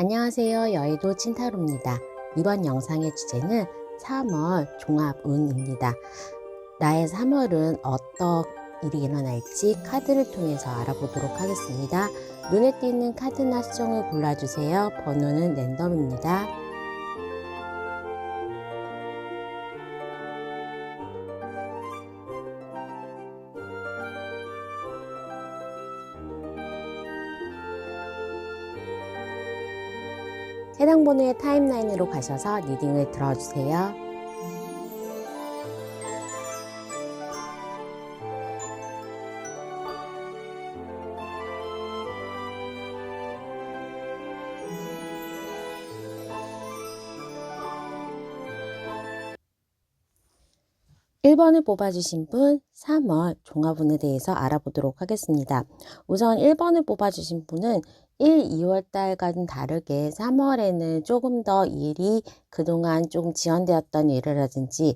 안녕하세요. 여의도 찐타로입니다. 이번 영상의 주제는 3월 종합운입니다. 나의 3월은 어떤 일이 일어날지 카드를 통해서 알아보도록 하겠습니다. 눈에 띄는 카드나 수정을 골라주세요. 번호는 랜덤입니다. 해당 번호의 타임라인으로 가셔서 리딩을 들어주세요. 일 번을 뽑아주신 분 3월 종합운에 대해서 알아보도록 하겠습니다. 우선 1번을 뽑아주신 분은 1, 2월 달과는 다르게 3월에는 조금 더 일이 그동안 좀 지연되었던 일이라든지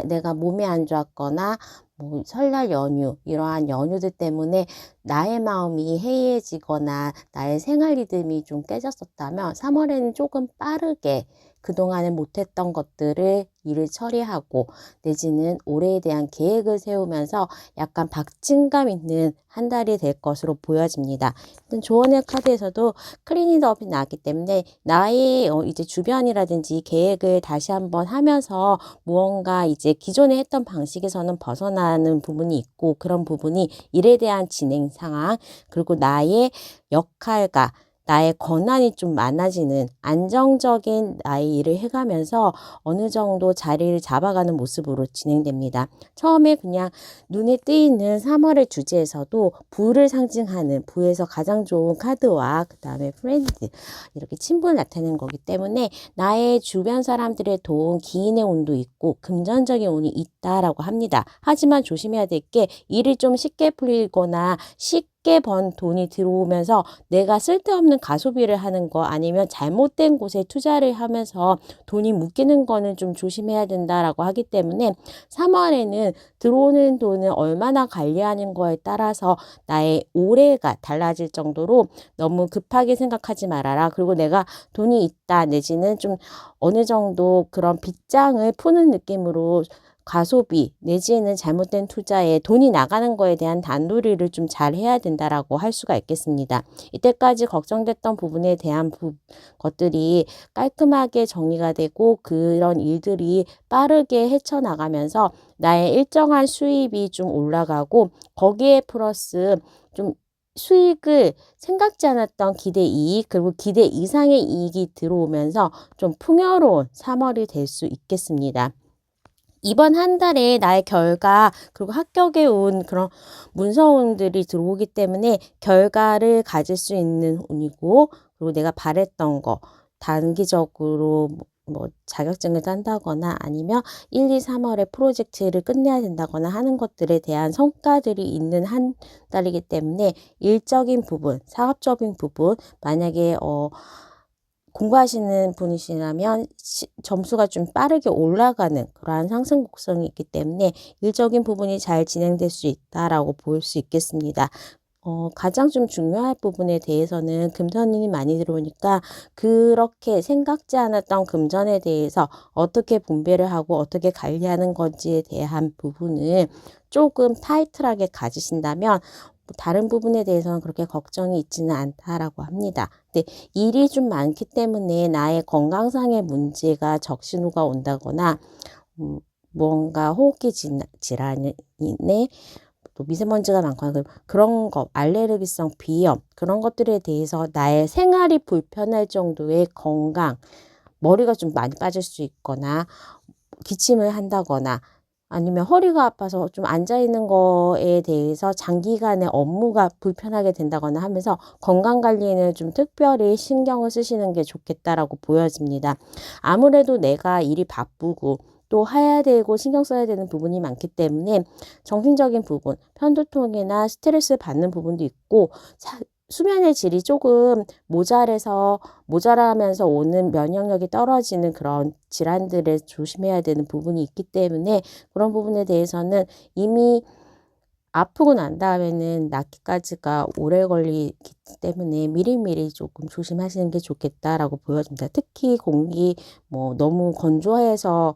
내가 몸이 안 좋았거나 뭐 설날 연휴 이러한 연휴들 때문에 나의 마음이 해이해지거나 나의 생활 리듬이 좀 깨졌었다면 3월에는 조금 빠르게 그동안에 못했던 것들을 일을 처리하고 내지는 올해에 대한 계획을 세우면서 약간 박진감 있는 한 달이 될 것으로 보여집니다. 일단 조언의 카드에서도 클린잇업이 나왔기 때문에 나의 이제 주변이라든지 계획을 다시 한번 하면서 무언가 이제 기존에 했던 방식에서는 벗어나는 부분이 있고 그런 부분이 일에 대한 진행 상황 그리고 나의 역할과 나의 권한이 좀 많아지는 안정적인 나의 일을 해가면서 어느 정도 자리를 잡아가는 모습으로 진행됩니다. 처음에 그냥 눈에 띄는 3월의 주제에서도 부를 상징하는 부에서 가장 좋은 카드와 그 다음에 프렌드 이렇게 친분을 나타내는 거기 때문에 나의 주변 사람들의 도움, 기인의 운도 있고 금전적인 운이 있다라고 합니다. 하지만 조심해야 될 게 일이 좀 쉽게 풀리거나 쉽게 번 돈이 들어오면서 내가 쓸데없는 가소비를 하는 거 아니면 잘못된 곳에 투자를 하면서 돈이 묶이는 거는 좀 조심해야 된다라고 하기 때문에 3월에는 들어오는 돈을 얼마나 관리하는 거에 따라서 나의 올해가 달라질 정도로 너무 급하게 생각하지 말아라. 그리고 내가 돈이 있다 내지는 좀 어느 정도 그런 빚장을 푸는 느낌으로 가소비 내지는 잘못된 투자에 돈이 나가는 거에 대한 단도리를 좀 잘 해야 된다라고 할 수가 있겠습니다. 이때까지 걱정됐던 부분에 대한 것들이 깔끔하게 정리가 되고 그런 일들이 빠르게 헤쳐나가면서 나의 일정한 수입이 좀 올라가고 거기에 플러스 좀 수익을 생각지 않았던 기대 이익 그리고 기대 이상의 이익이 들어오면서 좀 풍요로운 3월이 될 수 있겠습니다. 이번 한 달에 나의 결과 그리고 합격에 온 그런 문서운들이 들어오기 때문에 결과를 가질 수 있는 운이고 그리고 내가 바랬던 거 단기적으로 뭐 자격증을 딴다거나 아니면 1, 2, 3월에 프로젝트를 끝내야 된다거나 하는 것들에 대한 성과들이 있는 한 달이기 때문에 일적인 부분, 사업적인 부분 만약에 공부하시는 분이시라면 점수가 좀 빠르게 올라가는 그러한 상승 곡선이 있기 때문에 일적인 부분이 잘 진행될 수 있다라고 볼 수 있겠습니다. 가장 좀 중요한 부분에 대해서는 금전운이 많이 들어오니까 그렇게 생각지 않았던 금전에 대해서 어떻게 분배를 하고 어떻게 관리하는 건지에 대한 부분을 조금 타이틀하게 가지신다면 다른 부분에 대해서는 그렇게 걱정이 있지는 않다라고 합니다. 근데 일이 좀 많기 때문에 나의 건강상의 문제가 적신호가 온다거나 무언가 호흡기 질환이네 또 미세먼지가 많거나 그런 거 알레르기성 비염 그런 것들에 대해서 나의 생활이 불편할 정도의 건강 머리가 좀 많이 빠질 수 있거나 기침을 한다거나 아니면 허리가 아파서 좀 앉아있는 거에 대해서 장기간의 업무가 불편하게 된다거나 하면서 건강관리에는 좀 특별히 신경을 쓰시는 게 좋겠다라고 보여집니다. 아무래도 내가 일이 바쁘고 또 해야 되고 신경 써야 되는 부분이 많기 때문에 정신적인 부분, 편두통이나 스트레스 받는 부분도 있고 수면의 질이 조금 모자라면서 오는 면역력이 떨어지는 그런 질환들을 조심해야 되는 부분이 있기 때문에 그런 부분에 대해서는 이미 아프고 난 다음에는 낫기까지가 오래 걸리기 때문에 미리미리 조금 조심하시는 게 좋겠다라고 보여집니다. 특히 공기 너무 건조해서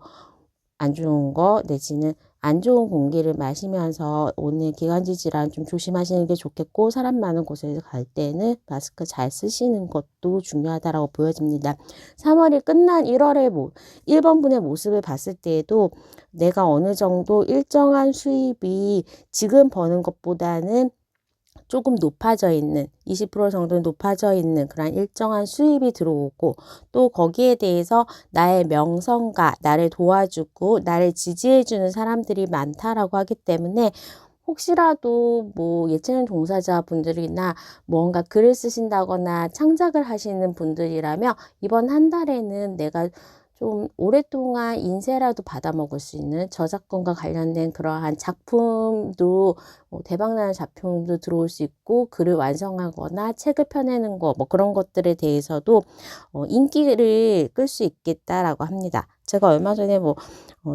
안 좋은 거 내지는 안 좋은 공기를 마시면서 오는 기관지 질환 좀 조심하시는 게 좋겠고, 사람 많은 곳에 갈 때는 마스크 잘 쓰시는 것도 중요하다라고 보여집니다. 3월이 끝난 1월의 1번분의 모습을 봤을 때에도 내가 어느 정도 일정한 수입이 지금 버는 것보다는 조금 높아져 있는 20% 정도 높아져 있는 그런 일정한 수입이 들어오고, 또 거기에 대해서 나의 명성과 나를 도와주고 나를 지지해 주는 사람들이 많다라고 하기 때문에, 혹시라도 예체능 종사자분들이나 뭔가 글을 쓰신다거나 창작을 하시는 분들이라면 이번 한 달에는 내가 좀 오랫동안 인세라도 받아먹을 수 있는 저작권과 관련된 그러한 작품도 대박나는 작품도 들어올 수 있고, 글을 완성하거나 책을 펴내는 거 그런 것들에 대해서도 인기를 끌 수 있겠다라고 합니다. 제가 얼마 전에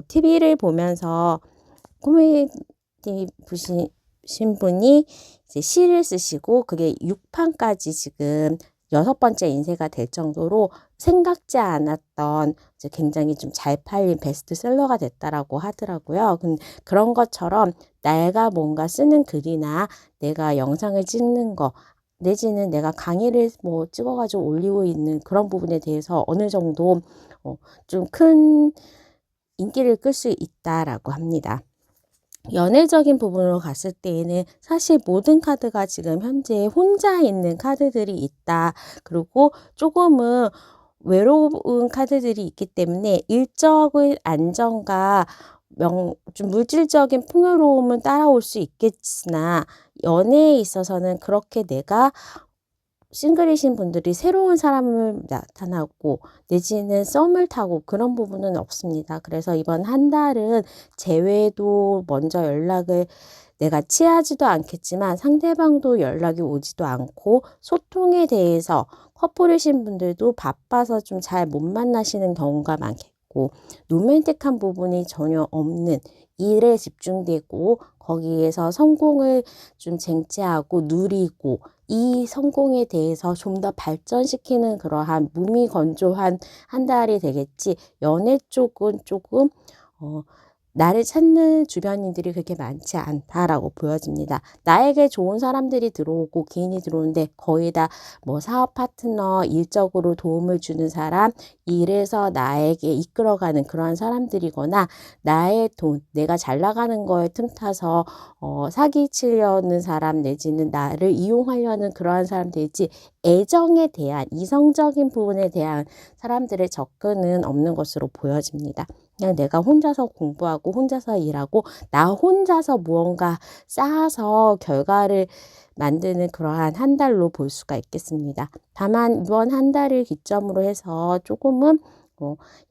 TV를 보면서 코미디 보신 분이 이제 시를 쓰시고 그게 6판까지 지금 6번째 인쇄가 될 정도로 생각지 않았던 이제 굉장히 좀 잘 팔린 베스트셀러가 됐다라고 하더라고요. 그런 것처럼 내가 뭔가 쓰는 글이나 내가 영상을 찍는 거 내지는 내가 강의를 찍어가지고 올리고 있는 그런 부분에 대해서 어느 정도 좀 큰 인기를 끌 수 있다라고 합니다. 연애적인 부분으로 갔을 때에는 사실 모든 카드가 지금 현재 혼자 있는 카드들이 있다. 그리고 조금은 외로운 카드들이 있기 때문에 일적인 안정과 좀 물질적인 풍요로움은 따라올 수 있겠으나, 연애에 있어서는 그렇게 내가 싱글이신 분들이 새로운 사람을 나타나고 내지는 썸을 타고 그런 부분은 없습니다. 그래서 이번 한 달은 재회도 먼저 연락을 내가 취하지도 않겠지만 상대방도 연락이 오지도 않고, 소통에 대해서 커플이신 분들도 바빠서 좀 잘 못 만나시는 경우가 많겠고, 로맨틱한 부분이 전혀 없는 일에 집중되고 거기에서 성공을 좀 쟁취하고 누리고 이 성공에 대해서 좀 더 발전시키는 그러한 무미건조한 한 달이 되겠지, 연애 쪽은 조금 나를 찾는 주변인들이 그렇게 많지 않다라고 보여집니다. 나에게 좋은 사람들이 들어오고 기인이 들어오는데 거의 다 사업 파트너, 일적으로 도움을 주는 사람, 일에서 나에게 이끌어가는 그런 사람들이거나, 나의 돈, 내가 잘 나가는 거에 틈타서 사기치려는 사람 내지는 나를 이용하려는 그러한 사람들이지, 애정에 대한 이성적인 부분에 대한 사람들의 접근은 없는 것으로 보여집니다. 그냥 내가 혼자서 공부하고 혼자서 일하고 나 혼자서 무언가 쌓아서 결과를 만드는 그러한 한 달로 볼 수가 있겠습니다. 다만 이번 한 달을 기점으로 해서 조금은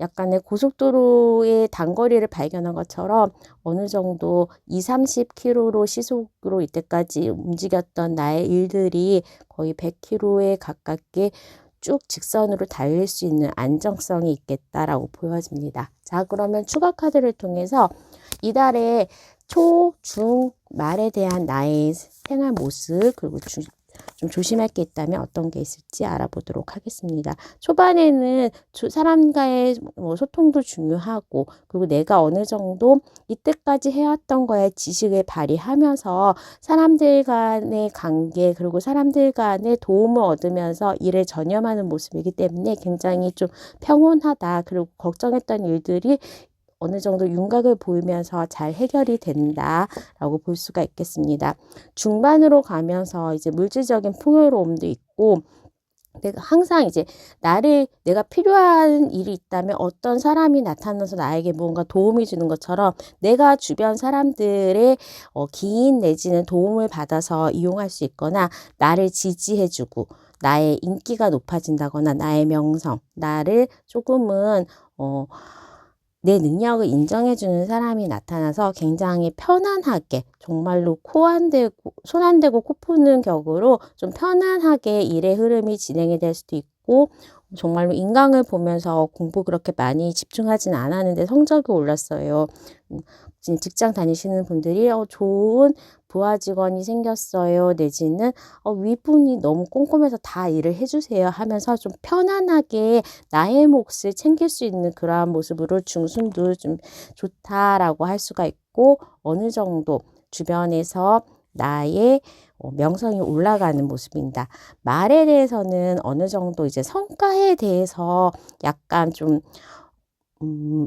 약간의 고속도로의 단거리를 발견한 것처럼 어느 정도 20-30km로 시속으로 이때까지 움직였던 나의 일들이 거의 100km에 가깝게 쭉 직선으로 달릴 수 있는 안정성이 있겠다라고 보여집니다. 자, 그러면 추가 카드를 통해서 이달의 초, 중, 말에 대한 나의 생활 모습, 그리고 좀 조심할 게 있다면 어떤 게 있을지 알아보도록 하겠습니다. 초반에는 사람과의 소통도 중요하고, 그리고 내가 어느 정도 이때까지 해왔던 거에 지식을 발휘하면서 사람들 간의 관계, 그리고 사람들 간의 도움을 얻으면서 일에 전념하는 모습이기 때문에 굉장히 좀 평온하다. 그리고 걱정했던 일들이 어느 정도 윤곽을 보이면서 잘 해결이 된다라고 볼 수가 있겠습니다. 중반으로 가면서 이제 물질적인 풍요로움도 있고, 내가 항상 이제 내가 필요한 일이 있다면 어떤 사람이 나타나서 나에게 뭔가 도움이 주는 것처럼 내가 주변 사람들의 기인 내지는 도움을 받아서 이용할 수 있거나, 나를 지지해주고 나의 인기가 높아진다거나 나의 명성, 나를 조금은 내 능력을 인정해주는 사람이 나타나서 굉장히 편안하게, 정말로 손 안 대고 코 푸는 격으로 좀 편안하게 일의 흐름이 진행이 될 수도 있고, 정말로 인강을 보면서 공부 그렇게 많이 집중하진 않았는데 성적이 올랐어요. 직장 다니시는 분들이 좋은 부하 직원이 생겼어요. 내지는 윗분이 너무 꼼꼼해서 다 일을 해주세요 하면서 좀 편안하게 나의 몫을 챙길 수 있는 그러한 모습으로 중순도 좀 좋다라고 할 수가 있고, 어느 정도 주변에서 나의 명성이 올라가는 모습입니다. 말에 대해서는 어느 정도 이제 성과에 대해서 약간 좀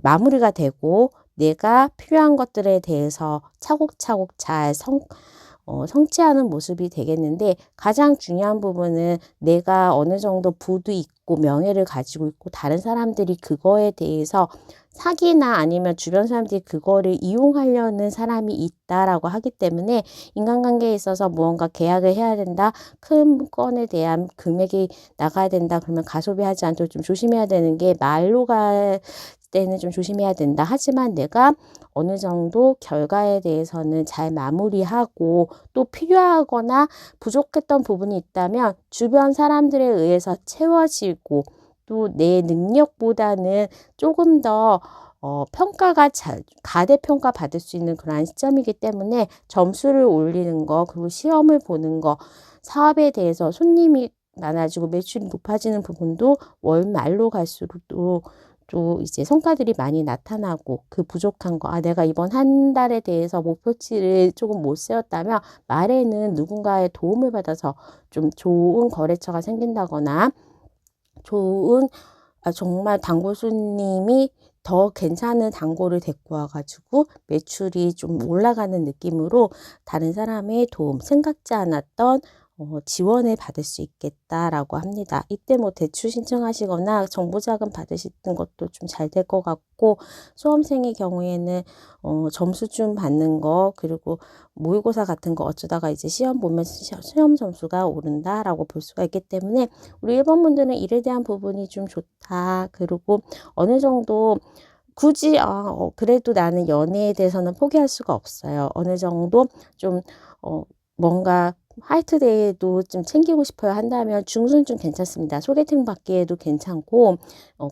마무리가 되고, 내가 필요한 것들에 대해서 차곡차곡 잘 성취하는 모습이 되겠는데, 가장 중요한 부분은 내가 어느 정도 부도 있고 명예를 가지고 있고 다른 사람들이 그거에 대해서 사기나 아니면 주변 사람들이 그거를 이용하려는 사람이 있다라고 하기 때문에, 인간관계에 있어서 무언가 계약을 해야 된다, 큰 건에 대한 금액이 나가야 된다 그러면 가소비하지 않도록 좀 조심해야 되는 게, 말로 갈 때는 좀 조심해야 된다. 하지만 내가 어느 정도 결과에 대해서는 잘 마무리하고, 또 필요하거나 부족했던 부분이 있다면 주변 사람들에 의해서 채워지고, 또 내 능력보다는 조금 더 평가가 가대평가 받을 수 있는 그러한 시점이기 때문에, 점수를 올리는 거, 그리고 시험을 보는 거, 사업에 대해서 손님이 많아지고 매출이 높아지는 부분도 월 말로 갈수록 또 이제 성과들이 많이 나타나고, 그 부족한 거, 내가 이번 한 달에 대해서 목표치를 조금 못 세웠다면 말에는 누군가의 도움을 받아서 좀 좋은 거래처가 생긴다거나, 좋은 정말 단골 손님이 더 괜찮은 단골을 데리고 와가지고 매출이 좀 올라가는 느낌으로 다른 사람의 도움, 생각지 않았던 지원을 받을 수 있겠다라고 합니다. 이때 뭐 대출 신청하시거나 정부 자금 받으시는 것도 좀 잘 될 것 같고, 수험생의 경우에는 점수좀 받는 거, 그리고 모의고사 같은 거 어쩌다가 이제 시험 보면 시험 점수가 오른다라고 볼 수가 있기 때문에, 우리 1번 분들은 일에 대한 부분이 좀 좋다. 그리고 어느 정도 굳이 그래도 나는 연애에 대해서는 포기할 수가 없어요. 어느 정도 좀 뭔가 화이트데이도 좀 챙기고 싶어요 한다면 중순 좀 괜찮습니다. 소개팅 받기에도 괜찮고,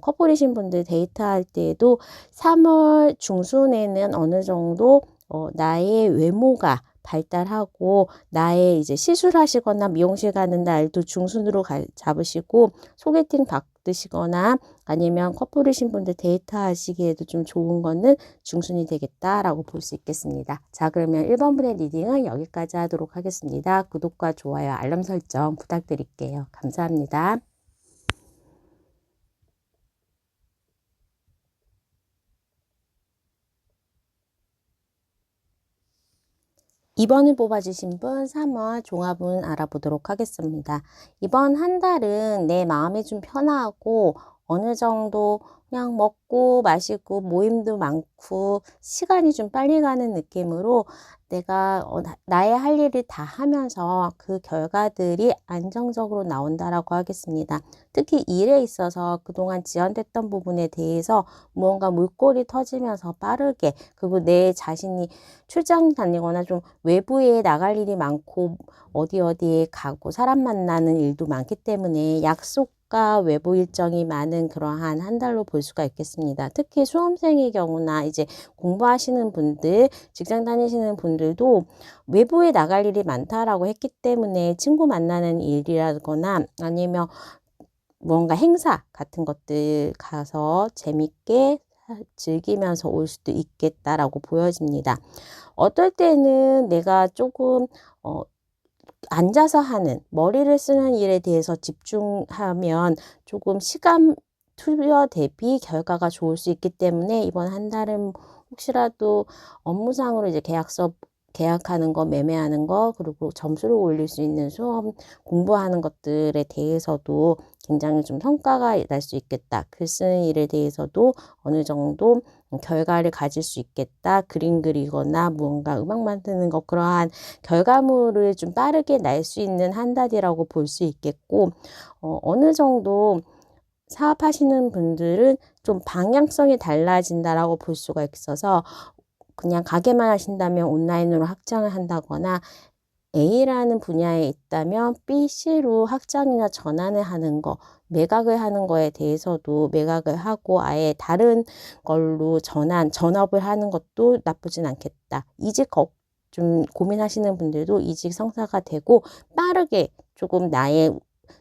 커플이신 분들 데이트할 때에도 3월 중순에는 어느 정도 나의 외모가 발달하고, 나의 이제 시술하시거나 미용실 가는 날도 중순으로 잡으시고, 소개팅 받으시거나 아니면 커플이신 분들 데이트 하시기에도 좀 좋은 거는 중순이 되겠다라고 볼 수 있겠습니다. 자, 그러면 1번 분의 리딩은 여기까지 하도록 하겠습니다. 구독과 좋아요, 알람 설정 부탁드릴게요. 감사합니다. 2번을 뽑아주신 분 3월 종합운 알아보도록 하겠습니다. 이번 한 달은 내 마음이 좀 편하고, 어느 정도 그냥 먹고 마시고 모임도 많고 시간이 좀 빨리 가는 느낌으로, 내가 나의 할 일을 다 하면서 그 결과들이 안정적으로 나온다라고 하겠습니다. 특히 일에 있어서 그동안 지연됐던 부분에 대해서 무언가 물꼬리 터지면서 빠르게, 그리고 내 자신이 출장 다니거나 좀 외부에 나갈 일이 많고 어디에 가고 사람 만나는 일도 많기 때문에 약속과 외부 일정이 많은 그러한 한 달로 볼 수가 있겠습니다. 특히 수험생의 경우나 이제 공부하시는 분들, 직장 다니시는 분들도 외부에 나갈 일이 많다라고 했기 때문에 친구 만나는 일이라거나 아니면 뭔가 행사 같은 것들 가서 재밌게 즐기면서 올 수도 있겠다라고 보여집니다. 어떨 때는 내가 조금 앉아서 하는, 머리를 쓰는 일에 대해서 집중하면 조금 시간 투여 대비 결과가 좋을 수 있기 때문에, 이번 한 달은 혹시라도 업무상으로 이제 계약하는 거, 매매하는 거, 그리고 점수를 올릴 수 있는 수험 공부하는 것들에 대해서도 굉장히 좀 성과가 날 수 있겠다. 글 쓰는 일에 대해서도 어느 정도 결과를 가질 수 있겠다. 그림 그리거나 무언가 음악 만드는 것, 그러한 결과물을 좀 빠르게 날 수 있는 한 달이라고 볼 수 있겠고, 어느 정도 사업하시는 분들은 좀 방향성이 달라진다라고 볼 수가 있어서, 그냥 가게만 하신다면 온라인으로 확장을 한다거나, A라는 분야에 있다면 B, C로 확장이나 전환을 하는 거, 매각을 하는 거에 대해서도 매각을 하고 아예 다른 걸로 전업을 하는 것도 나쁘진 않겠다. 이직 좀 고민하시는 분들도 이직 성사가 되고 빠르게 조금 나의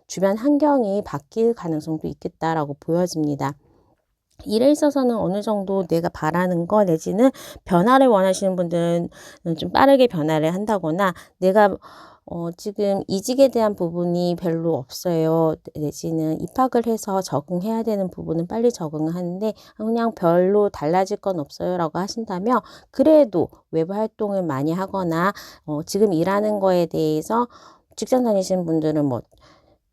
주변 환경이 바뀔 가능성도 있겠다라고 보여집니다. 일에 있어서는 어느 정도 내가 바라는 거 내지는 변화를 원하시는 분들은 좀 빠르게 변화를 한다거나 내가 지금 이직에 대한 부분이 별로 없어요. 내지는 입학을 해서 적응해야 되는 부분은 빨리 적응을 하는데 그냥 별로 달라질 건 없어요라고 하신다면 그래도 외부 활동을 많이 하거나 지금 일하는 거에 대해서 직장 다니시는 분들은 뭐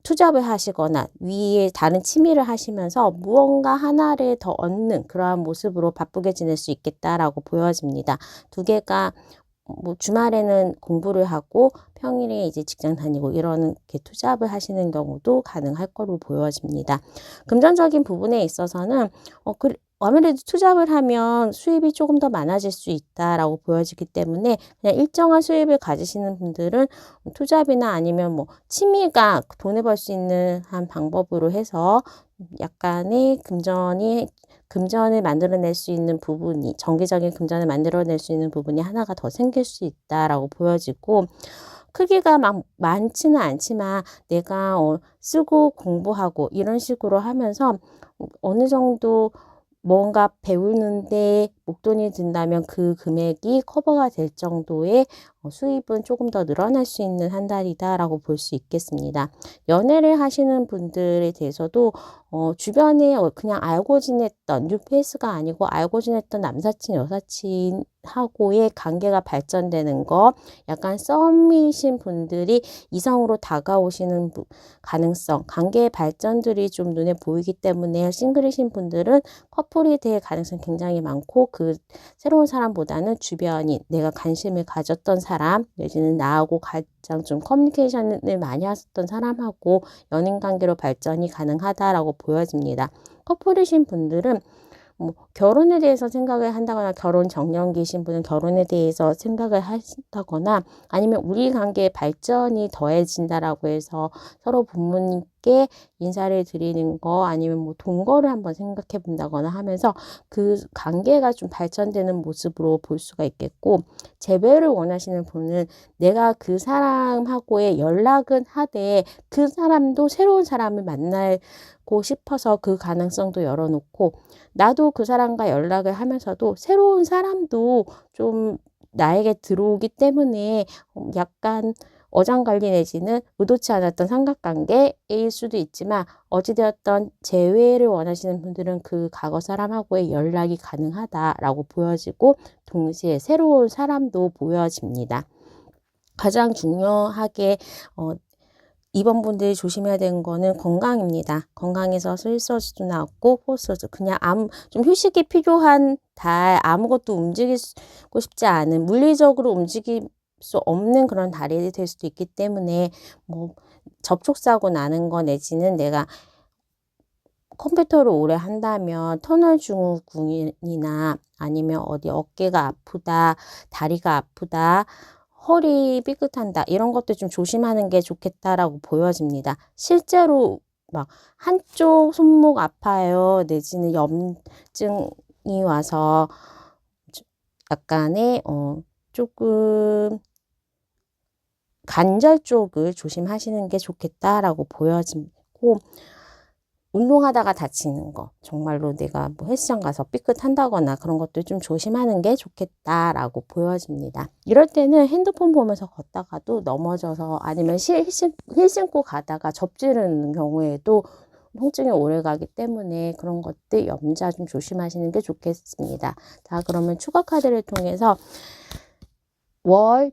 투잡을 하시거나 위에 다른 취미를 하시면서 무언가 하나를 더 얻는 그러한 모습으로 바쁘게 지낼 수 있겠다라고 보여집니다. 두 개가 뭐 주말에는 공부를 하고 평일에 이제 직장 다니고 이러는 게 투잡을 하시는 경우도 가능할 거로 보여집니다. 금전적인 부분에 있어서는 아무래도 투잡을 하면 수입이 조금 더 많아질 수 있다라고 보여지기 때문에 그냥 일정한 수입을 가지시는 분들은 투잡이나 아니면 뭐 취미가 돈을 벌 수 있는 한 방법으로 해서 약간의 금전을 만들어낼 수 있는 부분이 정기적인 금전을 만들어낼 수 있는 부분이 하나가 더 생길 수 있다라고 보여지고 크기가 막 많지는 않지만 내가 쓰고 공부하고 이런 식으로 하면서 어느 정도 뭔가 배우는데 목돈이 든다면 그 금액이 커버가 될 정도의 수입은 조금 더 늘어날 수 있는 한 달이다라고 볼 수 있겠습니다. 연애를 하시는 분들에 대해서도 주변에 그냥 알고 지냈던 뉴페이스가 아니고 알고 지냈던 남사친 여사친하고의 관계가 발전되는 거 약간 썸이신 분들이 이성으로 다가오시는 가능성 관계의 발전들이 좀 눈에 보이기 때문에 싱글이신 분들은 커플이 될 가능성이 굉장히 많고 그 새로운 사람보다는 주변인 내가 관심을 가졌던 사람 내지는 나하고 가장 좀 커뮤니케이션을 많이 하셨던 사람하고 연인 관계로 발전이 가능하다라고 보여집니다. 커플이신 분들은 뭐 결혼에 대해서 생각을 한다거나 결혼 정년기신 분은 결혼에 대해서 생각을 하신다거나 아니면 우리 관계의 발전이 더해진다라고 해서 서로 부모님께 인사를 드리는 거 아니면 뭐 동거를 한번 생각해 본다거나 하면서 그 관계가 좀 발전되는 모습으로 볼 수가 있겠고 재배를 원하시는 분은 내가 그 사람하고의 연락은 하되 그 사람도 새로운 사람을 만나고 싶어서 그 가능성도 열어놓고 나도 그 사람과 연락을 하면서도 새로운 사람도 좀 나에게 들어오기 때문에 약간 어장관리 내지는 의도치 않았던 삼각관계일 수도 있지만 어찌되었던 재회를 원하시는 분들은 그 과거 사람하고의 연락이 가능하다라고 보여지고 동시에 새로운 사람도 보여집니다. 가장 중요하게 이번 분들이 조심해야 되는 거는 건강입니다. 건강에서 스위서즈도 나왔고 포스터즈 그냥 좀 휴식이 필요한 달 아무것도 움직이고 싶지 않은 물리적으로 움직일 수 없는 그런 달이 될 수도 있기 때문에 뭐 접촉사고 나는 거 내지는 내가 컴퓨터를 오래 한다면 터널 증후군이나 아니면 어디 어깨가 아프다, 다리가 아프다, 허리 삐끗한다 이런 것들 좀 조심하는 게 좋겠다라고 보여집니다. 실제로 막 한쪽 손목 아파요 내지는 염증이 와서 약간의 조금 관절 쪽을 조심하시는 게 좋겠다라고 보여지고 운동하다가 다치는 거 정말로 내가 뭐 헬스장 가서 삐끗한다거나 그런 것들 좀 조심하는 게 좋겠다라고 보여집니다. 이럴 때는 핸드폰 보면서 걷다가도 넘어져서 아니면 힐 신고 가다가 접지르는 경우에도 통증이 오래 가기 때문에 그런 것들 염자 좀 조심하시는 게 좋겠습니다. 자, 그러면 추가 카드를 통해서 월의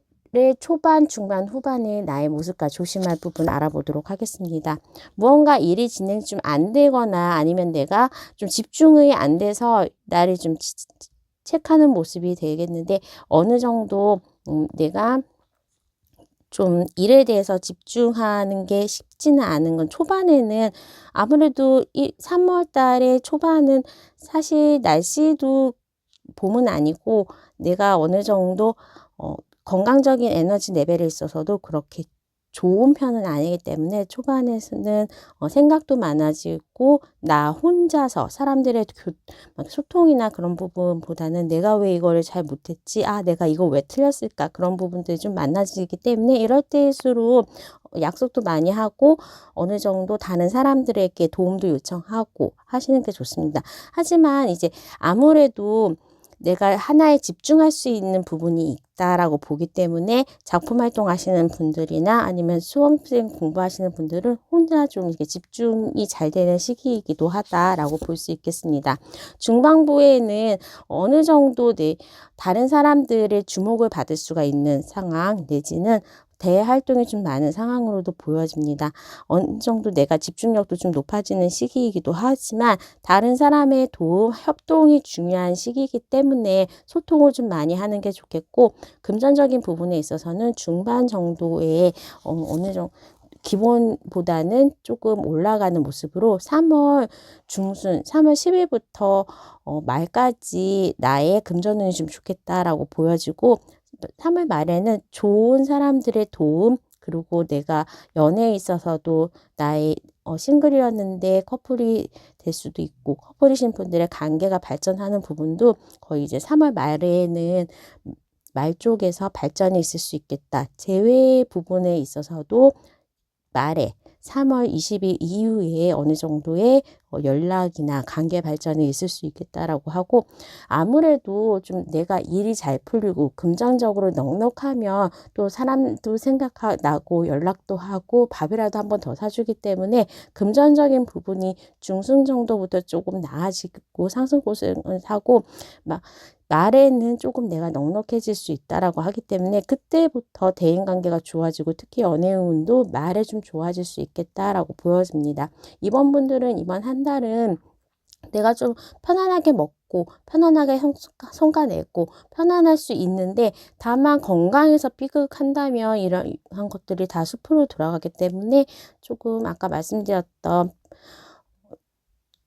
초반, 중반, 후반에 나의 모습과 조심할 부분 알아보도록 하겠습니다. 무언가 일이 진행이 좀 안 되거나 아니면 내가 좀 집중이 안 돼서 나를 좀 체크하는 모습이 되겠는데 어느 정도 내가 좀 일에 대해서 집중하는 게 쉽지는 않은 건 초반에는 아무래도 3월 달의 초반은 사실 날씨도 봄은 아니고 내가 어느 정도 건강적인 에너지 레벨에 있어서도 그렇게 좋은 편은 아니기 때문에 초반에는 생각도 많아지고 나 혼자서 사람들의 막 소통이나 그런 부분보다는 '내가 왜 이거를 잘 못했지? 아 내가 이거 왜 틀렸을까?' 그런 부분들이 좀 많아지기 때문에 이럴 때일수록 약속도 많이 하고 어느 정도 다른 사람들에게 도움도 요청하고 하시는 게 좋습니다. 하지만 이제 아무래도 내가 하나에 집중할 수 있는 부분이 있다라고 보기 때문에 작품 활동하시는 분들이나 아니면 수험생 공부하시는 분들은 혼자 좀 이렇게 집중이 잘 되는 시기이기도 하다라고 볼 수 있겠습니다. 중반부에는 어느 정도 다른 사람들의 주목을 받을 수가 있는 상황 내지는 대활동이 좀 많은 상황으로도 보여집니다. 어느 정도 내가 집중력도 좀 높아지는 시기이기도 하지만 다른 사람의 도움, 협동이 중요한 시기이기 때문에 소통을 좀 많이 하는 게 좋겠고 금전적인 부분에 있어서는 중반 정도의 어느 정도 기본보다는 조금 올라가는 모습으로 3월 중순, 3월 10일부터 말까지 나의 금전운이 좀 좋겠다라고 보여지고 3월 말에는 좋은 사람들의 도움 그리고 내가 연애에 있어서도 나의 싱글이었는데 커플이 될 수도 있고 커플이신 분들의 관계가 발전하는 부분도 거의 이제 3월 말에는 말 쪽에서 발전이 있을 수 있겠다. 재회 부분에 있어서도 말에 3월 20일 이후에 어느 정도의 연락이나 관계 발전이 있을 수 있겠다라고 하고 아무래도 좀 내가 일이 잘 풀리고 금전적으로 넉넉하면 또 사람도 생각나고 연락도 하고 밥이라도 한 번 더 사주기 때문에 금전적인 부분이 중순 정도부터 조금 나아지고 상승고생을 하고 막 말에는 조금 내가 넉넉해질 수 있다라고 하기 때문에 그때부터 대인관계가 좋아지고 특히 연애운도 말에 좀 좋아질 수 있겠다라고 보여집니다. 이번 분들은 이번 한 달은 내가 좀 편안하게 먹고 편안하게 성과 내고 편안할 수 있는데 다만 건강에서 삐걱한다면 이러한 것들이 다 숲으로 돌아가기 때문에 조금 아까 말씀드렸던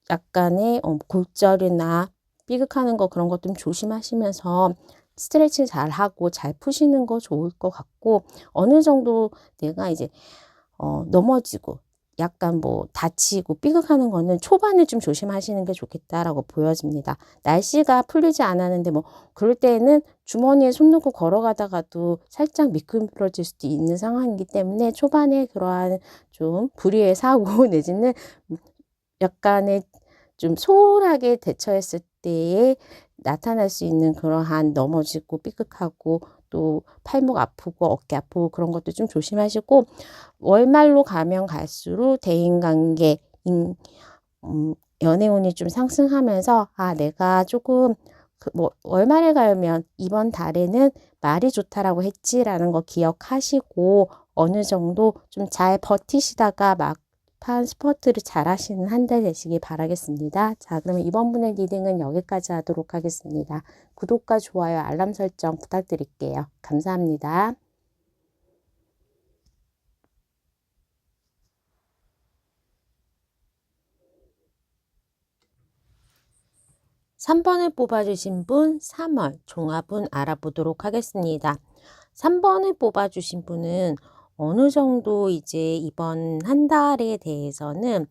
약간의 골절이나 삐걱하는 거 그런 것 좀 조심하시면서 스트레칭 잘 하고 잘 푸시는 거 좋을 것 같고 어느 정도 내가 이제 넘어지고 약간 뭐 다치고 삐걱하는 거는 초반에 좀 조심하시는 게 좋겠다라고 보여집니다. 날씨가 풀리지 않았는데 뭐 그럴 때에는 주머니에 손 넣고 걸어가다가도 살짝 미끄러질 수도 있는 상황이기 때문에 초반에 그러한 좀 불의의 사고 내지는 약간의 좀 소홀하게 대처했을 때에 나타날 수 있는 그러한 넘어지고 삐끗하고 또 팔목 아프고 어깨 아프고 그런 것도 좀 조심하시고 월말로 가면 갈수록 대인관계, 연애운이 좀 상승하면서 아 내가 조금 뭐 월말에 가면 이번 달에는 말이 좋다라고 했지라는 거 기억하시고 어느 정도 좀 잘 버티시다가 막판 스퍼트를 잘 하시는 한 달 되시길 바라겠습니다. 자, 그러면 이번 분의 리딩은 여기까지 하도록 하겠습니다. 구독과 좋아요, 알람 설정 부탁드릴게요. 감사합니다. 3번을 뽑아주신 분 3월 종합운 알아보도록 하겠습니다. 3번을 뽑아주신 분은 어느 정도 이제 이번 한 달에 대해서는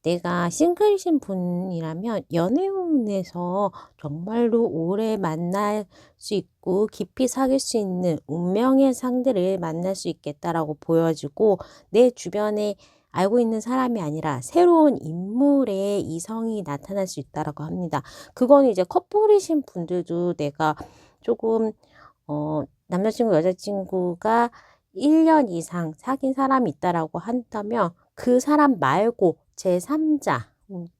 내가 싱글이신 분이라면 연애운에서 정말로 오래 만날 수 있고 깊이 사귈 수 있는 운명의 상대를 만날 수 있겠다라고 보여지고 내 주변에 알고 있는 사람이 아니라 새로운 인물의 이성이 나타날 수 있다라고 합니다. 그건 이제 커플이신 분들도 내가 조금 남자친구 여자친구가 1년 이상 사귄 사람이 있다라고 한다면 그 사람 말고 제3자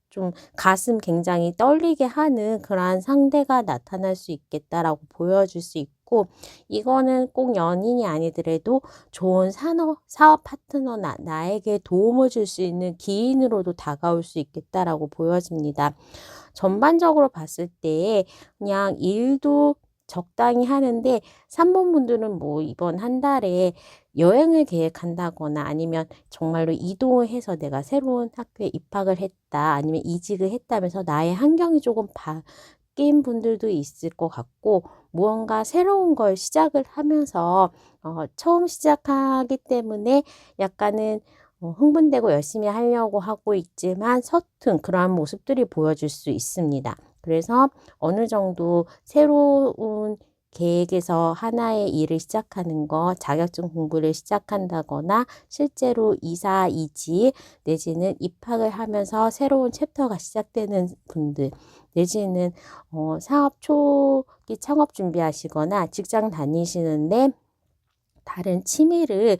좀 가슴 굉장히 떨리게 하는 그러한 상대가 나타날 수 있겠다라고 보여줄 수 있고 이거는 꼭 연인이 아니더라도 좋은 사업 파트너나 나에게 도움을 줄 수 있는 기인으로도 다가올 수 있겠다라고 보여집니다. 전반적으로 봤을 때 그냥 일도 적당히 하는데 3번 분들은 뭐 이번 한 달에 여행을 계획한다거나 아니면 정말로 이동을 해서 내가 새로운 학교에 입학을 했다 아니면 이직을 했다면서 나의 환경이 조금 바뀐 분들도 있을 것 같고 무언가 새로운 걸 시작을 하면서 처음 시작하기 때문에 약간은 흥분되고 열심히 하려고 하고 있지만 서툰 그러한 모습들이 보여질 수 있습니다. 그래서 어느 정도 새로운 계획에서 하나의 일을 시작하는 거, 자격증 공부를 시작한다거나 실제로 이사, 이직 내지는 입학을 하면서 새로운 챕터가 시작되는 분들 내지는 사업 초기 창업 준비하시거나 직장 다니시는데 다른 취미를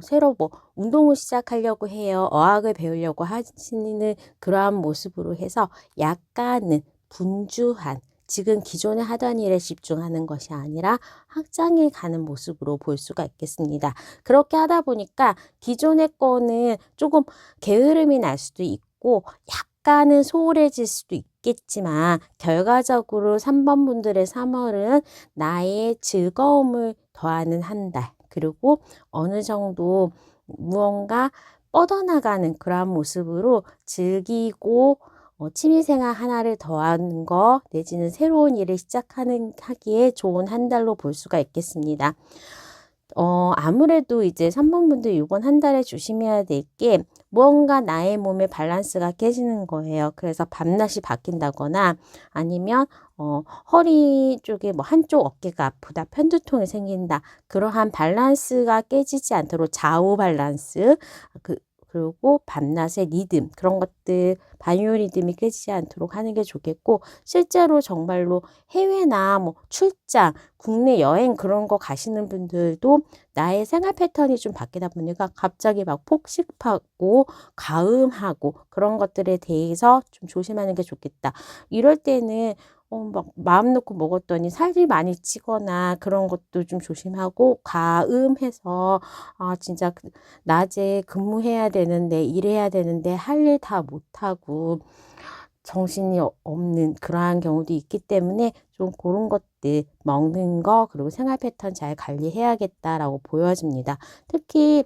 새로 운동을 시작하려고 해요. 어학을 배우려고 하시는 그러한 모습으로 해서 약간은 분주한 지금 기존에 하던 일에 집중하는 것이 아니라 확장해 가는 모습으로 볼 수가 있겠습니다. 그렇게 하다 보니까 기존의 거는 조금 게으름이 날 수도 있고 약간은 소홀해질 수도 있겠지만 결과적으로 3번 분들의 3월은 나의 즐거움을 더하는 한 달, 그리고 어느 정도 무언가 뻗어나가는 그러한 모습으로 즐기고 취미생활 하나를 더하는 거 내지는 새로운 일을 하기에 좋은 한 달로 볼 수가 있겠습니다. 아무래도 이제 3번 분들 이번 한 달에 조심해야 될 게 무언가 나의 몸의 밸런스가 깨지는 거예요. 그래서 밤낮이 바뀐다거나 아니면 허리 쪽에 한쪽 어깨가 아프다, 편두통이 생긴다. 그러한 밸런스가 깨지지 않도록 좌우 밸런스, 그리고 밤낮의 리듬, 그런 것들, 바이오 리듬이 깨지지 않도록 하는 게 좋겠고, 실제로 정말로 해외나 출장, 국내 여행 그런 거 가시는 분들도 나의 생활 패턴이 좀 바뀌다 보니까 갑자기 폭식하고 가음하고 그런 것들에 대해서 좀 조심하는 게 좋겠다. 이럴 때는 마음 놓고 먹었더니 살이 많이 찌거나 그런 것도 좀 조심하고 가음해서 진짜 낮에 근무해야 되는데 일해야 되는데 할 일 다 못하고 정신이 없는 그러한 경우도 있기 때문에 좀 그런 것들 먹는 거 그리고 생활 패턴 잘 관리해야겠다라고 보여집니다. 특히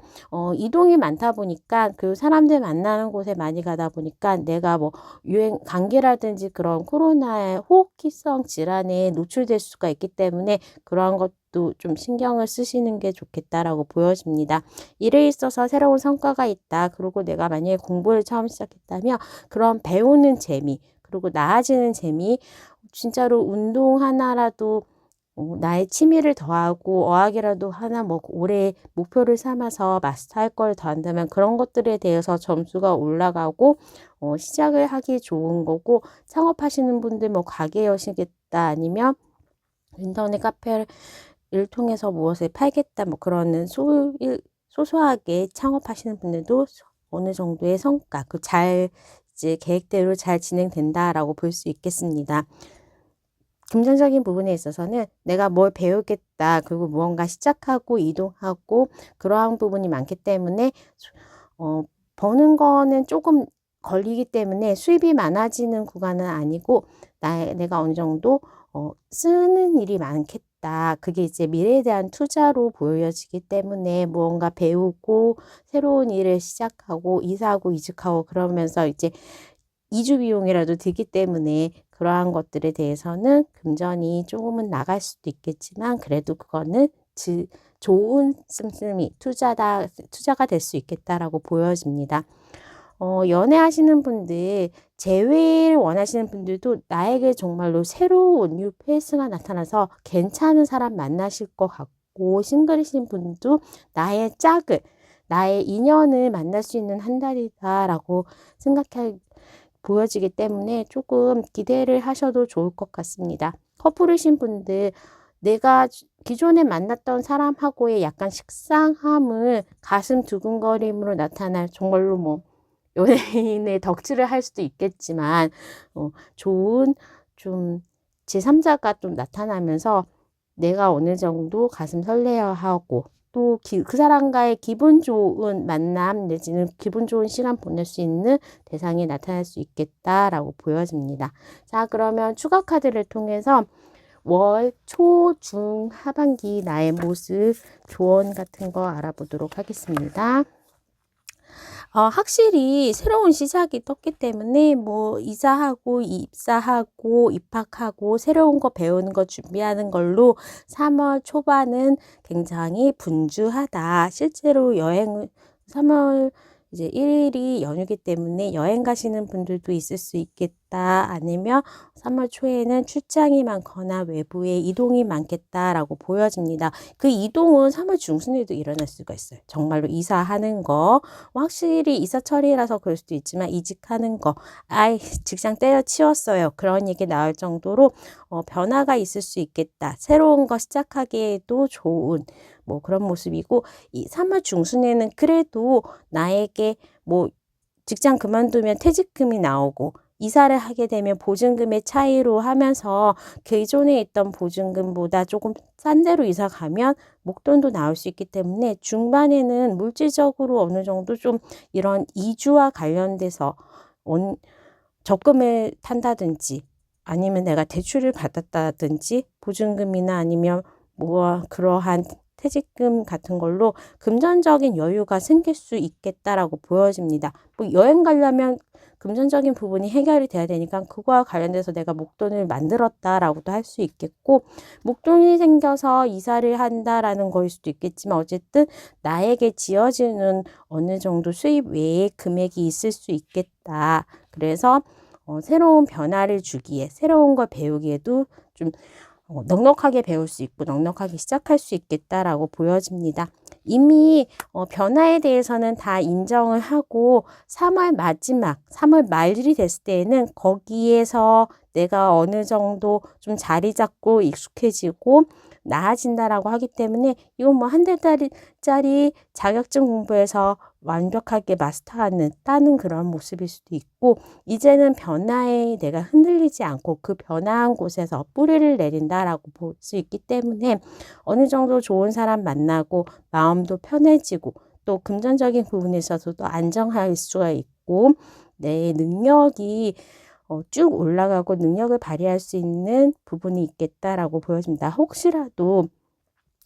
이동이 많다 보니까 그 사람들 만나는 곳에 많이 가다 보니까 내가 유행 감기라든지 그런 코로나의 호흡기성 질환에 노출될 수가 있기 때문에 그러한 것도 좀 신경을 쓰시는 게 좋겠다라고 보여집니다. 일에 있어서 새로운 성과가 있다. 그리고 내가 만약에 공부를 처음 시작했다면 그런 배우는 재미 그리고 나아지는 재미 진짜로 운동 하나라도 나의 취미를 더하고 어학이라도 하나 올해 목표를 삼아서 마스터할 걸 더한다면 그런 것들에 대해서 점수가 올라가고 시작을 하기 좋은 거고 창업하시는 분들 가게 여시겠다 아니면 인터넷 카페를 통해서 무엇을 팔겠다 그런 소소하게 창업하시는 분들도 어느 정도의 성과 이제 계획대로 잘 진행된다라고 볼 수 있겠습니다. 금전적인 부분에 있어서는 내가 뭘 배우겠다 그리고 무언가 시작하고 이동하고 그러한 부분이 많기 때문에 버는 거는 조금 걸리기 때문에 수입이 많아지는 구간은 아니고 내가 어느 정도 쓰는 일이 많겠다. 그게 이제 미래에 대한 투자로 보여지기 때문에 무언가 배우고 새로운 일을 시작하고 이사하고 이직하고 그러면서 이제 이주 비용이라도 들기 때문에 그러한 것들에 대해서는 금전이 조금은 나갈 수도 있겠지만 그래도 그거는 좋은 씀씀이 투자가 될 수 있겠다라고 보여집니다. 연애하시는 분들, 재회를 원하시는 분들도 나에게 정말로 새로운 뉴 페이스가 나타나서 괜찮은 사람 만나실 것 같고 싱글이신 분도 나의 인연을 만날 수 있는 한 달이다라고 보여지기 때문에 조금 기대를 하셔도 좋을 것 같습니다. 커플이신 분들, 내가 기존에 만났던 사람하고의 약간 식상함을 가슴 두근거림으로 나타날 정말로 연예인의 덕질을 할 수도 있겠지만 좋은 좀 제3자가 좀 나타나면서 내가 어느 정도 가슴 설레어하고 또 그 사람과의 기분 좋은 만남 내지는 기분 좋은 시간 보낼 수 있는 대상이 나타날 수 있겠다라고 보여집니다. 자, 그러면 추가 카드를 통해서 월, 초, 중, 하반기 나의 모습, 조언 같은 거 알아보도록 하겠습니다. 확실히 새로운 시작이 떴기 때문에 뭐 이사하고 입사하고 입학하고 새로운 거 배우는 거 준비하는 걸로 3월 초반은 굉장히 분주하다. 실제로 여행을 3월 이제 1일이 연휴기 때문에 여행 가시는 분들도 있을 수 있겠다. 아니면 3월 초에는 출장이 많거나 외부에 이동이 많겠다라고 보여집니다. 그 이동은 3월 중순에도 일어날 수가 있어요. 정말로 이사하는 거. 확실히 이사철이라서 그럴 수도 있지만 이직하는 거. 직장 때려치웠어요. 그런 얘기 나올 정도로 변화가 있을 수 있겠다. 새로운 거 시작하기에도 좋은 뭐 그런 모습이고, 이 3월 중순에는 그래도 나에게 뭐 직장 그만두면 퇴직금이 나오고 이사를 하게 되면 보증금의 차이로 하면서 기존에 있던 보증금보다 조금 싼 데로 이사 가면 목돈도 나올 수 있기 때문에 중반에는 물질적으로 어느 정도 좀 이런 이주와 관련돼서 적금을 탄다든지 아니면 내가 대출을 받았다든지 보증금이나 아니면 뭐 그러한 퇴직금 같은 걸로 금전적인 여유가 생길 수 있겠다라고 보여집니다. 뭐 여행 가려면 금전적인 부분이 해결이 돼야 되니까 그거와 관련돼서 내가 목돈을 만들었다라고도 할 수 있겠고, 목돈이 생겨서 이사를 한다라는 거일 수도 있겠지만 어쨌든 나에게 지어지는 어느 정도 수입 외에 금액이 있을 수 있겠다. 그래서 새로운 변화를 주기에, 새로운 걸 배우기에도 좀 넉넉하게 배울 수 있고 넉넉하게 시작할 수 있겠다라고 보여집니다. 이미 변화에 대해서는 다 인정을 하고 3월 마지막, 3월 말이 됐을 때에는 거기에서 내가 어느 정도 좀 자리 잡고 익숙해지고 나아진다라고 하기 때문에 이건 뭐 한 달짜리 자격증 공부해서 완벽하게 마스터하는 따는 그런 모습일 수도 있고, 이제는 변화에 내가 흔들리지 않고 그 변화한 곳에서 뿌리를 내린다라고 볼 수 있기 때문에 어느 정도 좋은 사람 만나고 마음도 편해지고 또 금전적인 부분에 있어서도 안정할 수가 있고 내 능력이 쭉 올라가고 능력을 발휘할 수 있는 부분이 있겠다라고 보여집니다. 혹시라도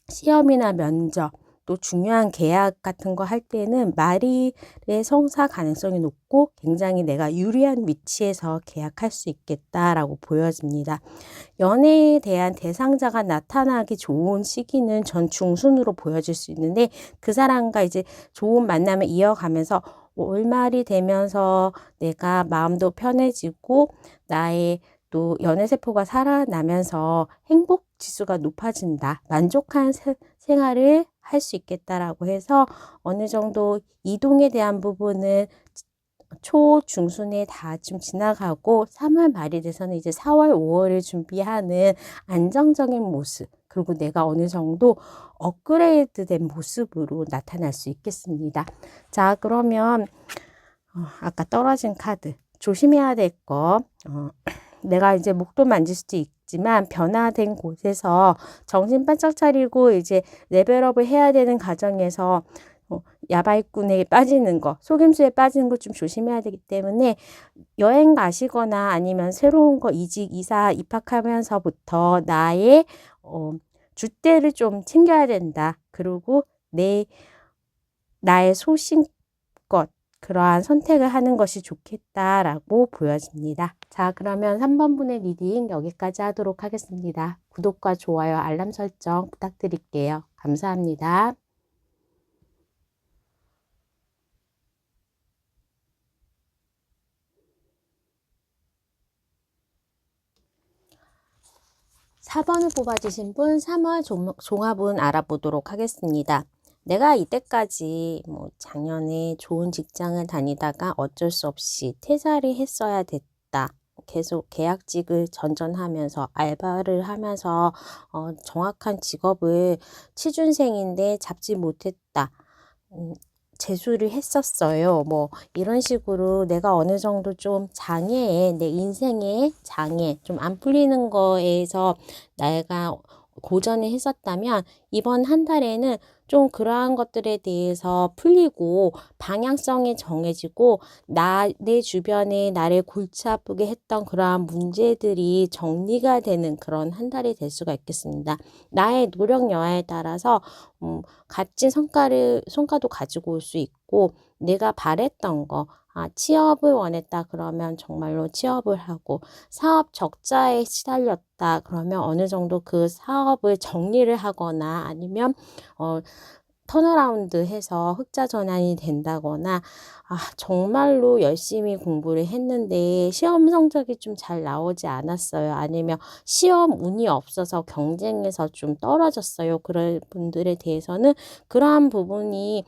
시험이나 면접 또 중요한 계약 같은 거 할 때는 말일의 성사 가능성이 높고 굉장히 내가 유리한 위치에서 계약할 수 있겠다라고 보여집니다. 연애에 대한 대상자가 나타나기 좋은 시기는 전 중순으로 보여질 수 있는데, 그 사람과 이제 좋은 만남을 이어가면서 월말이 되면서 내가 마음도 편해지고 나의 또 연애세포가 살아나면서 행복 지수가 높아진다. 만족한 생활을 할 수 있겠다라고 해서 어느 정도 이동에 대한 부분은 초, 중순에 다 좀 지나가고 3월 말이 돼서는 이제 4월, 5월을 준비하는 안정적인 모습, 그리고 내가 어느 정도 업그레이드된 모습으로 나타날 수 있겠습니다. 자, 그러면 아까 떨어진 카드 조심해야 될 거, 내가 이제 목돈 만질 수도 있지만 변화된 곳에서 정신 바짝 차리고 이제 레벨업을 해야 되는 과정에서 야바이꾼에 빠지는 거, 속임수에 빠지는 거 좀 조심해야 되기 때문에 여행 가시거나 아니면 새로운 거 이직, 이사, 입학하면서부터 나의 줏대를 좀 챙겨야 된다. 그리고 나의 소신껏 그러한 선택을 하는 것이 좋겠다라고 보여집니다. 자, 그러면 3번 분의 리딩 여기까지 하도록 하겠습니다. 구독과 좋아요, 알람 설정 부탁드릴게요. 감사합니다. (4번을) 뽑아주신 분 3월 종합운 알아보도록 하겠습니다. 내가 이때까지 뭐 작년에 좋은 직장을 다니다가 어쩔 수 없이 퇴사를 했어야 됐다. 계속 계약직을 전전하면서 알바를 하면서 정확한 직업을 취준생인데 잡지 못했다. 재수를 했었어요. 뭐 이런 식으로 내가 어느 정도 좀 내 인생의 장애 좀 안 풀리는 거에서 내가 고전을 했었다면 이번 한 달에는 좀 그러한 것들에 대해서 풀리고 방향성이 정해지고 내 주변에 나를 골치 아프게 했던 그러한 문제들이 정리가 되는 그런 한 달이 될 수가 있겠습니다. 나의 노력 여하에 따라서 값진 성과도 가지고 올 수 있고, 내가 바랬던 거, 취업을 원했다 그러면 정말로 취업을 하고, 사업 적자에 시달렸다 그러면 어느 정도 그 사업을 정리를 하거나 아니면 턴어라운드 해서 흑자 전환이 된다거나, 정말로 열심히 공부를 했는데 시험 성적이 좀 잘 나오지 않았어요. 아니면 시험 운이 없어서 경쟁에서 좀 떨어졌어요. 그런 분들에 대해서는 그러한 부분이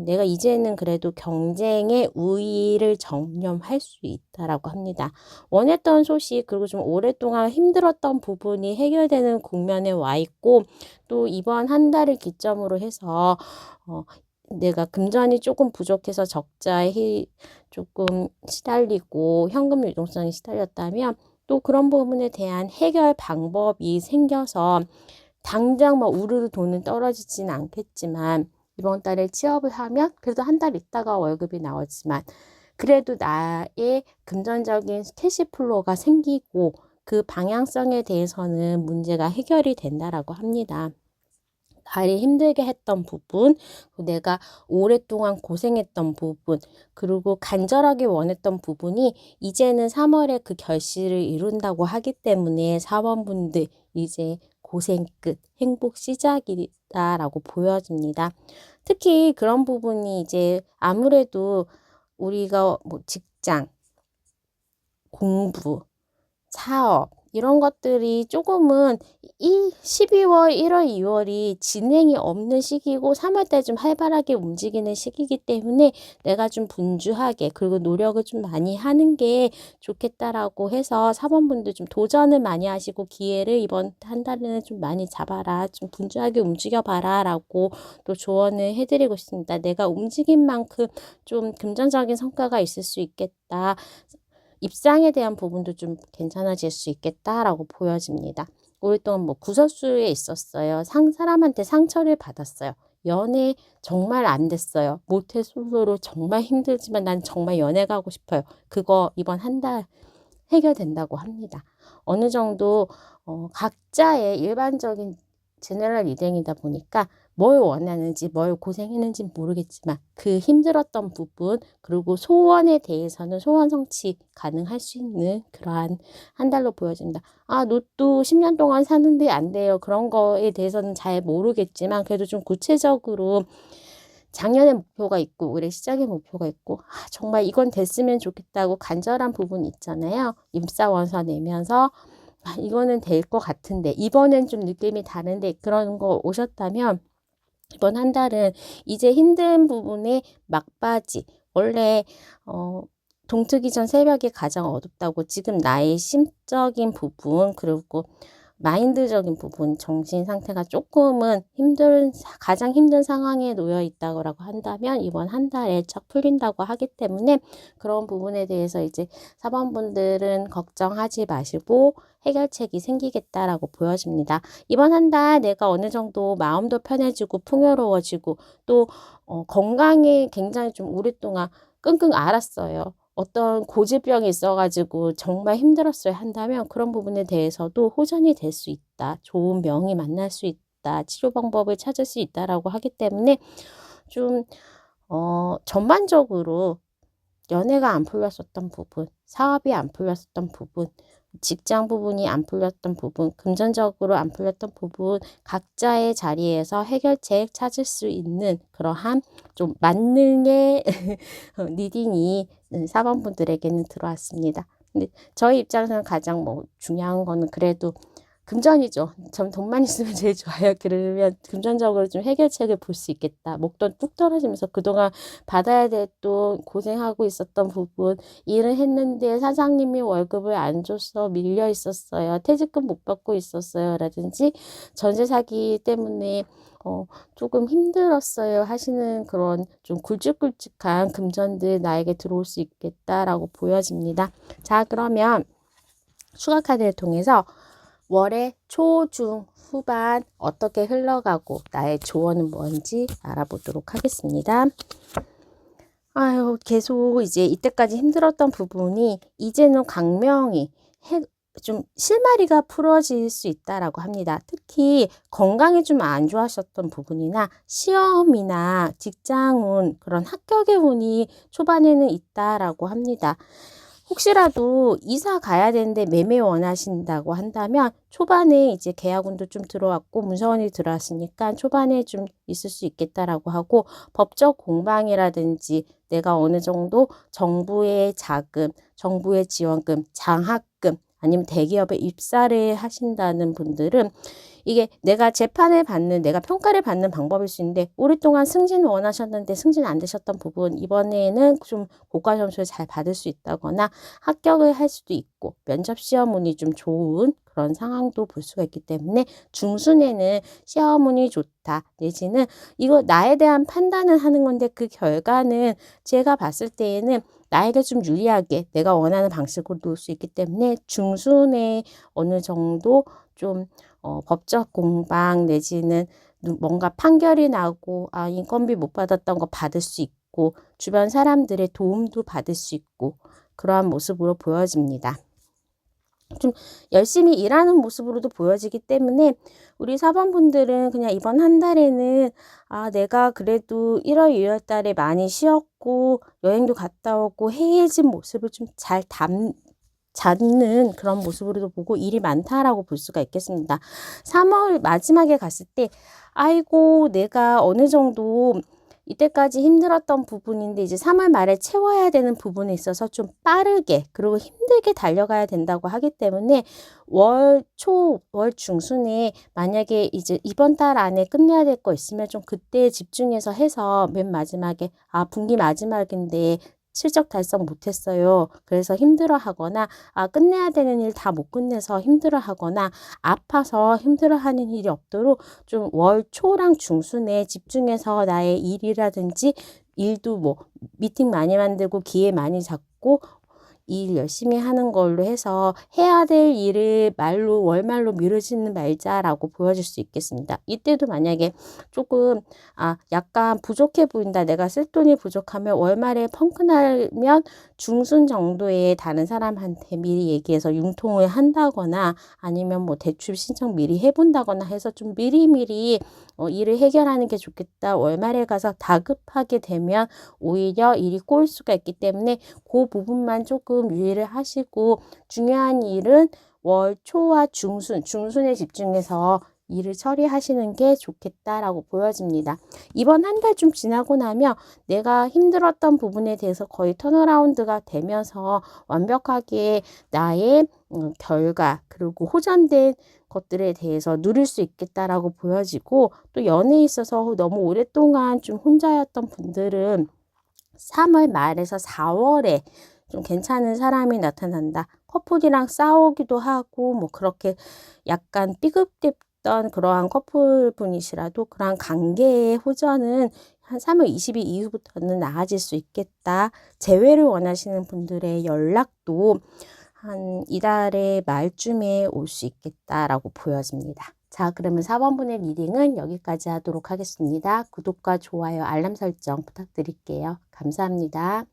내가 이제는 그래도 경쟁의 우위를 정념할 수 있다라고 합니다. 원했던 소식, 그리고 좀 오랫동안 힘들었던 부분이 해결되는 국면에 와 있고, 또 이번 한 달을 기점으로 해서 내가 금전이 조금 부족해서 적자에 조금 시달리고 현금 유동성이 시달렸다면, 또 그런 부분에 대한 해결 방법이 생겨서 당장 뭐 우르르 돈은 떨어지진 않겠지만, 이번 달에 취업을 하면 그래도 한 달 있다가 월급이 나오지만 그래도 나의 금전적인 캐시플로우가 생기고 그 방향성에 대해서는 문제가 해결이 된다라고 합니다. 나를 힘들게 했던 부분, 내가 오랫동안 고생했던 부분, 그리고 간절하게 원했던 부분이 이제는 3월에 그 결실을 이룬다고 하기 때문에 사원분들 이제 고생 끝, 행복 시작이다라고 보여집니다. 특히 그런 부분이 이제 아무래도 우리가 뭐 직장, 공부, 사업 이런 것들이 조금은 12월, 1월, 2월이 진행이 없는 시기고 3월 때 좀 활발하게 움직이는 시기이기 때문에 내가 좀 분주하게, 그리고 노력을 좀 많이 하는 게 좋겠다라고 해서 사원분들 좀 도전을 많이 하시고 기회를 이번 한 달에는 좀 많이 잡아라, 좀 분주하게 움직여봐라 라고 또 조언을 해드리고 있습니다. 내가 움직인 만큼 좀 금전적인 성과가 있을 수 있겠다. 입상에 대한 부분도 좀 괜찮아질 수 있겠다라고 보여집니다. 오랫동안 뭐 구설수에 있었어요. 사람한테 상처를 받았어요. 연애 정말 안 됐어요. 모태솔로로 정말 힘들지만 난 정말 연애 가고 싶어요. 그거 이번 한 달 해결된다고 합니다. 어느 정도 각자의 일반적인 제너럴 리딩이다 보니까 뭘 원하는지, 뭘 고생했는지 모르겠지만 그 힘들었던 부분, 그리고 소원에 대해서는 소원 성취 가능할 수 있는 그러한 한 달로 보여집니다. 로또 10년 동안 사는데 안 돼요. 그런 거에 대해서는 잘 모르겠지만 그래도 좀 구체적으로 작년에 목표가 있고 올해 시작의 목표가 있고 정말 이건 됐으면 좋겠다고 간절한 부분 있잖아요. 입사원서 내면서 이거는 될 것 같은데 이번엔 좀 느낌이 다른데, 그런 거 오셨다면 이번 한 달은 이제 힘든 부분에 막바지, 원래 동트기 전 새벽이 가장 어둡다고, 지금 나의 심적인 부분 그리고 마인드적인 부분, 정신 상태가 조금은 가장 힘든 상황에 놓여 있다고 한다면 이번 한 달에 쫙 풀린다고 하기 때문에 그런 부분에 대해서 이제 사범분들은 걱정하지 마시고 해결책이 생기겠다라고 보여집니다. 이번 한 달 내가 어느 정도 마음도 편해지고 풍요로워지고 또 건강에 굉장히 좀 오랫동안 끙끙 앓았어요. 어떤 고질병이 있어가지고 정말 힘들었어요 한다면 그런 부분에 대해서도 호전이 될 수 있다. 좋은 명이 만날 수 있다. 치료 방법을 찾을 수 있다라고 하기 때문에 좀 전반적으로 연애가 안 풀렸었던 부분, 사업이 안 풀렸었던 부분, 직장 부분이 안 풀렸던 부분, 금전적으로 안 풀렸던 부분, 각자의 자리에서 해결책 찾을 수 있는 그러한 좀 만능의 리딩이 사범분들에게는 들어왔습니다. 근데 저희 입장에서는 가장 중요한 거는 그래도 금전이죠. 전 돈만 있으면 제일 좋아요. 그러면 금전적으로 좀 해결책을 볼 수 있겠다. 목돈 뚝 떨어지면서 그동안 받아야 될 돈 고생하고 있었던 부분, 일을 했는데 사장님이 월급을 안 줘서 밀려 있었어요. 퇴직금 못 받고 있었어요. 라든지 전세 사기 때문에 조금 힘들었어요 하시는 그런 좀 굵직굵직한 금전들 나에게 들어올 수 있겠다라고 보여집니다. 자, 그러면 추가 카드를 통해서 월의 초, 중, 후반 어떻게 흘러가고 나의 조언은 뭔지 알아보도록 하겠습니다. 계속 이제 이때까지 힘들었던 부분이 이제는 광명이 좀 실마리가 풀어질 수 있다라고 합니다. 특히 건강이 좀 안 좋아하셨던 부분이나 시험이나 직장운, 그런 합격의 운이 초반에는 있다라고 합니다. 혹시라도 이사 가야 되는데 매매 원하신다고 한다면 초반에 이제 계약운도 좀 들어왔고 문서원이 들어왔으니까 초반에 좀 있을 수 있겠다라고 하고, 법적 공방이라든지 내가 어느 정도 정부의 자금, 정부의 지원금, 장학금, 아니면 대기업에 입사를 하신다는 분들은 이게 내가 재판을 받는, 내가 평가를 받는 방법일 수 있는데, 오랫동안 승진 원하셨는데 승진 안 되셨던 부분, 이번에는 좀 고과 점수를 잘 받을 수 있다거나 합격을 할 수도 있고 면접 시험 운이 좀 좋은 그런 상황도 볼 수가 있기 때문에, 중순에는 시험 운이 좋다 내지는 이거 나에 대한 판단을 하는 건데 그 결과는 제가 봤을 때에는 나에게 좀 유리하게 내가 원하는 방식으로 놓을 수 있기 때문에, 중순에 어느 정도 좀 법적 공방 내지는 뭔가 판결이 나고 인건비 못 받았던 거 받을 수 있고 주변 사람들의 도움도 받을 수 있고 그러한 모습으로 보여집니다. 좀 열심히 일하는 모습으로도 보여지기 때문에 우리 4번 분들은 그냥 이번 한 달에는 내가 그래도 1월, 2월 달에 많이 쉬었고 여행도 갔다 오고 해이해진 모습을 좀 잘 잡는 그런 모습으로도 보고 일이 많다라고 볼 수가 있겠습니다. 3월 마지막에 갔을 때 아이고 내가 어느 정도 이때까지 힘들었던 부분인데 이제 3월 말에 채워야 되는 부분에 있어서 좀 빠르게 그리고 힘들게 달려가야 된다고 하기 때문에 월 초, 월 중순에 만약에 이제 이번 달 안에 끝내야 될 거 있으면 좀 그때 집중해서 해서 맨 마지막에 분기 마지막인데 실적 달성 못했어요. 그래서 힘들어하거나 끝내야 되는 일 다 못 끝내서 힘들어하거나 아파서 힘들어하는 일이 없도록 좀 월 초랑 중순에 집중해서 나의 일이라든지 일도 뭐 미팅 많이 만들고 기회 많이 잡고 일 열심히 하는 걸로 해서 해야 될 일을 월말로 미루지는 말자라고 보여줄 수 있겠습니다. 이때도 만약에 조금 약간 부족해 보인다, 내가 쓸 돈이 부족하면 월말에 펑크나면 중순 정도에 다른 사람한테 미리 얘기해서 융통을 한다거나 아니면 뭐 대출 신청 미리 해본다거나 해서 좀 미리미리 일을 해결하는 게 좋겠다. 월말에 가서 다급하게 되면 오히려 일이 꼬일 수가 있기 때문에 그 부분만 조금 유의를 하시고, 중요한 일은 월 초와 중순에 집중해서 일을 처리하시는 게 좋겠다라고 보여집니다. 이번 한 달 좀 지나고 나면 내가 힘들었던 부분에 대해서 거의 턴어라운드가 되면서 완벽하게 나의 결과 그리고 호전된 것들에 대해서 누릴 수 있겠다라고 보여지고, 또 연애에 있어서 너무 오랫동안 좀 혼자였던 분들은 3월 말에서 4월에 좀 괜찮은 사람이 나타난다. 커플이랑 싸우기도 하고 뭐 그렇게 약간 삐급됐던 그러한 커플분이시라도 그러한 관계의 호전은 한 3월 20일 이후부터는 나아질 수 있겠다. 재회를 원하시는 분들의 연락도 한 이달의 말쯤에 올 수 있겠다라고 보여집니다. 자, 그러면 4번분의 리딩은 여기까지 하도록 하겠습니다. 구독과 좋아요, 알람 설정 부탁드릴게요. 감사합니다.